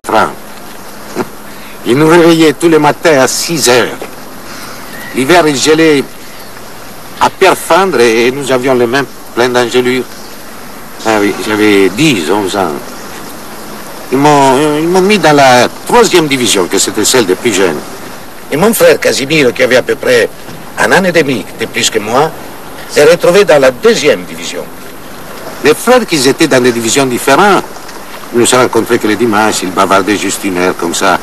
bertrand. Il nous réveillait tous les matins à 6 heures. L'hiver, il gelait à perfendre et nous avions les mains pleines d'engelures. Ah oui, j'avais 10, 11 ans. Ils m'ont mis dans la 3e division, que c'était celle des plus jeunes. Et mon frère Casimiro, qui avait à peu près un an et demi de plus que moi, s'est retrouvé dans la 2e division. Les frères qui étaient dans des divisions différentes, nous se rencontraient que les dimanches, ils bavardaient juste 1 heure comme ça,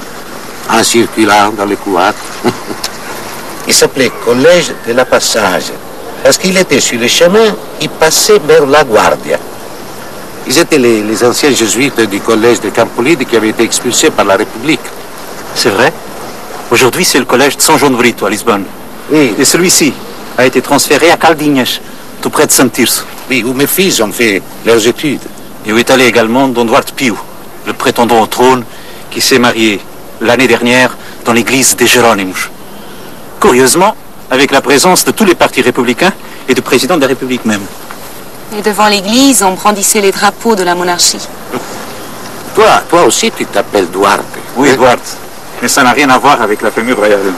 en circulant dans les couloirs. Il s'appelait Collège de la Passage, parce qu'il était sur le chemin, il passait vers la Guardia. Ils étaient les anciens jésuites du collège de Campolide qui avaient été expulsés par la République. C'est vrai. Aujourd'hui, c'est le collège de São João de Brito, à Lisbonne. Oui. Et celui-ci a été transféré à Caldinhas, tout près de Saint-Tirso. Oui, où mes fils ont fait leurs études. Et où est allé également Don Duarte Pio, le prétendant au trône, qui s'est marié l'année dernière dans l'église des Géronimos. Curieusement, avec la présence de tous les partis républicains et du président de la République même. Et devant l'église, on brandissait les drapeaux de la monarchie. Toi aussi, tu t'appelles Duarte. Oui, Duarte. Mais ça n'a rien à voir avec la famille royale.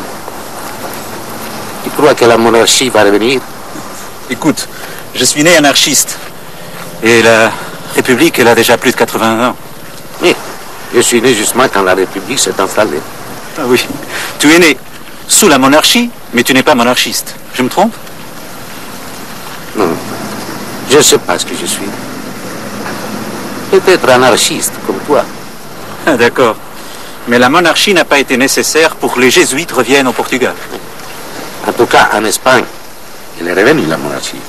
Tu crois que la monarchie va revenir? Écoute, je suis né anarchiste. Et la République, elle a déjà plus de 80 ans. Oui, je suis né justement quand la République s'est installée. Ah oui. Tu es né sous la monarchie, mais tu n'es pas monarchiste. Je me trompe? Non. Je ne sais pas ce que je suis. Peut-être anarchiste, comme toi. Ah, d'accord. Mais la monarchie n'a pas été nécessaire pour que les jésuites reviennent au Portugal. En tout cas, en Espagne, elle est revenue, la monarchie.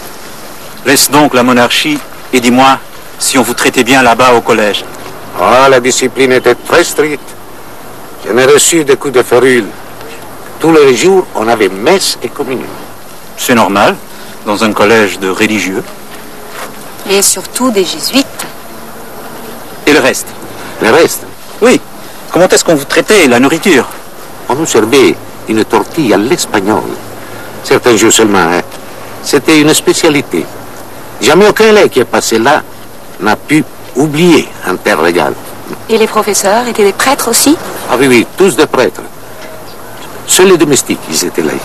Laisse donc la monarchie et dis-moi si on vous traitait bien là-bas au collège. Oh, la discipline était très stricte. J'en ai reçu des coups de férule. Tous les jours, on avait messe et communion. C'est normal, dans un collège de religieux. Et surtout des jésuites. Et le reste? Le reste? Oui. Comment est-ce qu'on vous traitait, la nourriture? On nous servait une tortille à l'espagnol. Certains jours seulement, hein. C'était une spécialité. Jamais aucun lait qui est passé là n'a pu oublier un tel régal. Et les professeurs étaient des prêtres aussi? Ah oui, oui, tous des prêtres. Seuls les domestiques, ils étaient laïcs.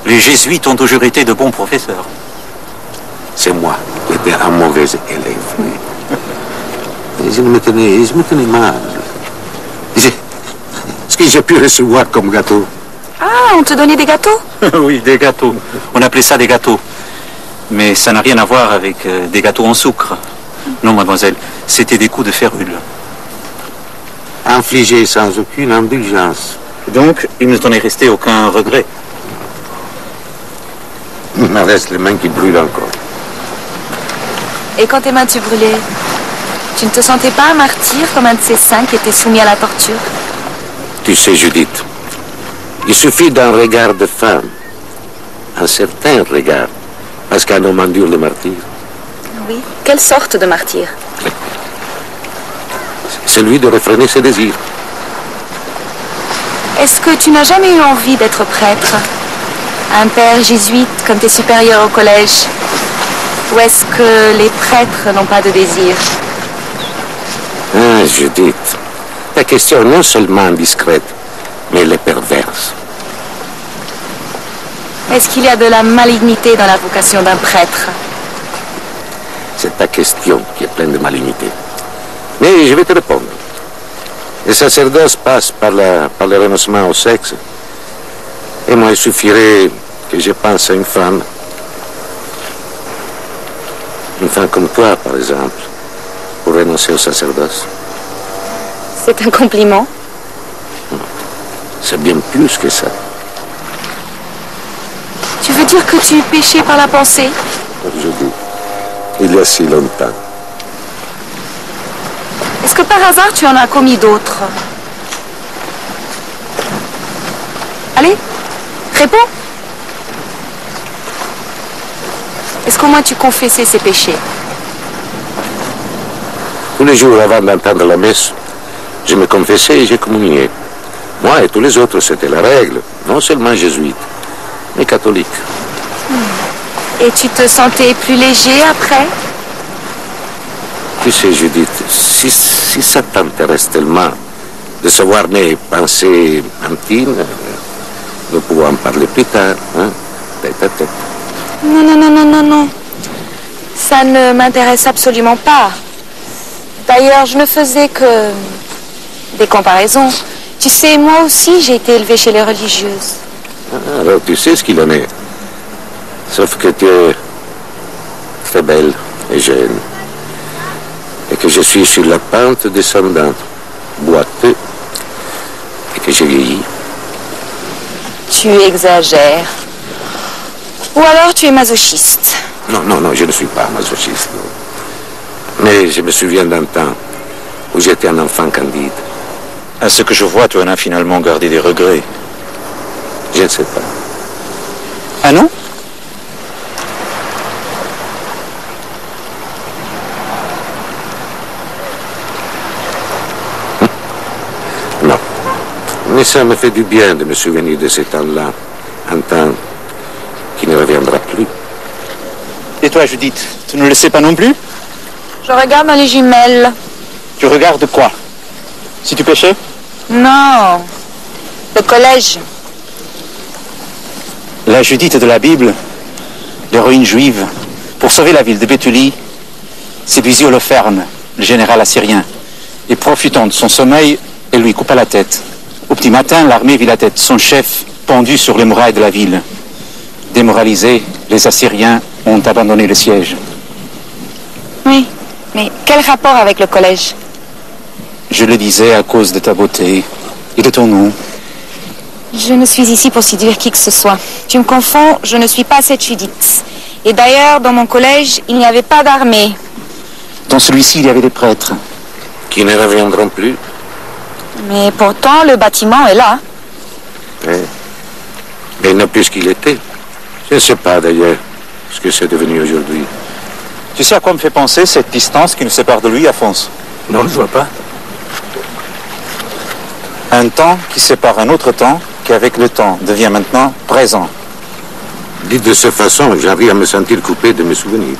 Les jésuites ont toujours été de bons professeurs. C'est moi qui étais un mauvais élève. Et je me tenais mal. Ce que j'ai pu recevoir comme gâteau. Ah, on te donnait des gâteaux? Oui, des gâteaux. On appelait ça des gâteaux. Mais ça n'a rien à voir avec des gâteaux en sucre. Non, mademoiselle, c'était des coups de férule. Infligés sans aucune indulgence. Donc, il ne t'en est resté aucun regret? Il me reste les mains qui brûlent encore. Et quand tes mains tu brûlais, tu ne te sentais pas un martyr comme un de ces saints qui étaient soumis à la torture? Tu sais, Judith, il suffit d'un regard de femme, un certain regard, parce qu'un homme endure le martyr. Oui. Quelle sorte de martyr? Celui de réfréner ses désirs. Est-ce que tu n'as jamais eu envie d'être prêtre? Un père jésuite comme tes supérieurs au collège? Ou est-ce que les prêtres n'ont pas de désir? Ah, Judith, ta question est non seulement indiscrète, mais elle est perverse. Est-ce qu'il y a de la malignité dans la vocation d'un prêtre? C'est ta question qui est pleine de malignité. Mais je vais te répondre. Le sacerdoce passe par le renoncement au sexe. Et moi, il suffirait que je pense à une femme. Une femme comme toi, par exemple, pour renoncer au sacerdoce. C'est un compliment? C'est bien plus que ça. Tu veux dire que tu péchais par la pensée? Je dis, il y a si longtemps. Est-ce que par hasard tu en as commis d'autres? Allez, réponds. Est-ce qu'au moins tu confessais ces péchés? Tous les jours avant d'entendre la messe, je me confessais et j'ai communié. Moi et tous les autres, c'était la règle, non seulement jésuite, mais catholique. Et tu te sentais plus léger après? Tu sais, Judith, si ça t'intéresse tellement, de savoir mes pensées intimes. Nous pouvons en parler plus tard, hein, tête à tête. Non, non, non, non, non, non. Ça ne m'intéresse absolument pas. D'ailleurs, je ne faisais que des comparaisons. Tu sais, moi aussi, j'ai été élevée chez les religieuses. Alors, tu sais ce qu'il en est. Sauf que tu es très belle et jeune. Et que je suis sur la pente descendante, boiteux, et que j'ai vieilli. Tu exagères. Ou alors tu es masochiste. Non, non, non, je ne suis pas masochiste. Non. Mais je me souviens d'un temps où j'étais un enfant candide. À ce que je vois, tu en as finalement gardé des regrets. Je ne sais pas. Ah non? Non. Mais ça me fait du bien de me souvenir de ce temps-là. Un temps qui ne reviendra plus. Et toi, Judith, tu ne le sais pas non plus? Je regarde dans les jumelles. Tu regardes quoi? Si tu pêchais? Non. Le collège. La Judith de la Bible, l'héroïne juive, pour sauver la ville de Béthulie, séduisit Holoferne, le général assyrien, et profitant de son sommeil, elle lui coupa la tête. Au petit matin, l'armée vit la tête de son chef pendue sur les murailles de la ville. Démoralisés, les Assyriens ont abandonné le siège. Oui, mais quel rapport avec le collège? Je le disais à cause de ta beauté et de ton nom. Je ne suis ici pour séduire qui que ce soit. Tu me confonds, je ne suis pas cette Judith. Et d'ailleurs, dans mon collège, il n'y avait pas d'armée. Dans celui-ci, il y avait des prêtres. Qui ne reviendront plus. Mais pourtant, le bâtiment est là. Oui. Mais non plus ce qu'il était. Je ne sais pas d'ailleurs ce que c'est devenu aujourd'hui. Tu sais à quoi me fait penser cette distance qui nous sépare de lui, Alphonse? Non, je vois pas. Un temps qui sépare un autre temps qui, avec le temps, devient maintenant présent. Dit de cette façon, j'arrive à me sentir coupé de mes souvenirs.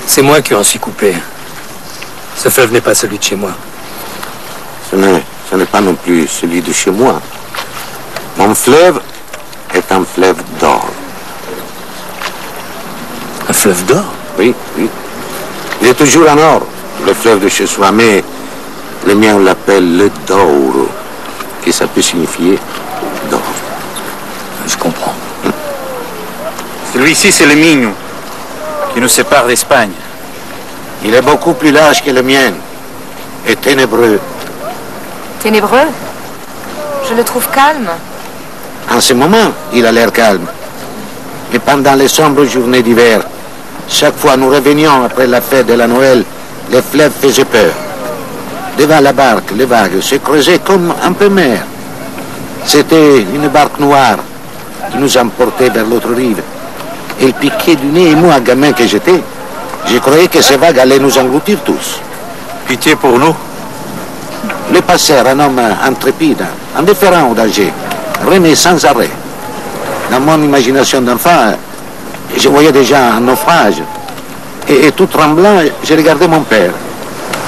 C'est moi qui en suis coupé. Ce fleuve n'est pas celui de chez moi. Ce n'est pas non plus celui de chez moi. Mon fleuve est un fleuve d'or. Un fleuve d'or? Oui, oui. Il est toujours en or, le fleuve de chez soi, mais le mien on l'appelle le Douro, qui ça peut signifier d'or. Je comprends. Celui-ci, c'est le Minho, qui nous sépare d'Espagne. Il est beaucoup plus large que le mien et ténébreux. Ténébreux? Je le trouve calme. En ce moment, il a l'air calme. Mais pendant les sombres journées d'hiver, chaque fois nous revenions après la fête de la Noël, le fleuve faisait peur. Devant la barque, les vagues se creusaient comme un peu mer. C'était une barque noire qui nous emportait vers l'autre rive. Elle piquait du nez et moi, gamin que j'étais, je croyais que ces vagues allaient nous engloutir tous. Pitié pour nous. Le passeur, un homme intrépide, indifférent au danger, remet sans arrêt. Dans mon imagination d'enfant, je voyais déjà un naufrage. Et tout tremblant, je regardais mon père.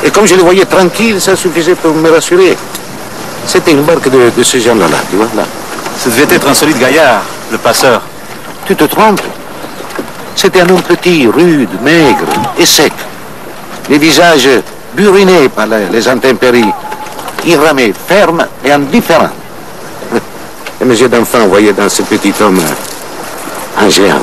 Et comme je le voyais tranquille, ça suffisait pour me rassurer. C'était une barque de ce genre-là, tu vois, là. Ce devait être un solide gaillard, le passeur. Tu te trompes. C'était un homme petit, rude, maigre et sec. Les visages burinés par les intempéries. Il ramait ferme et indifférent. Et mes yeux d'enfant voyaient dans ce petit homme un géant.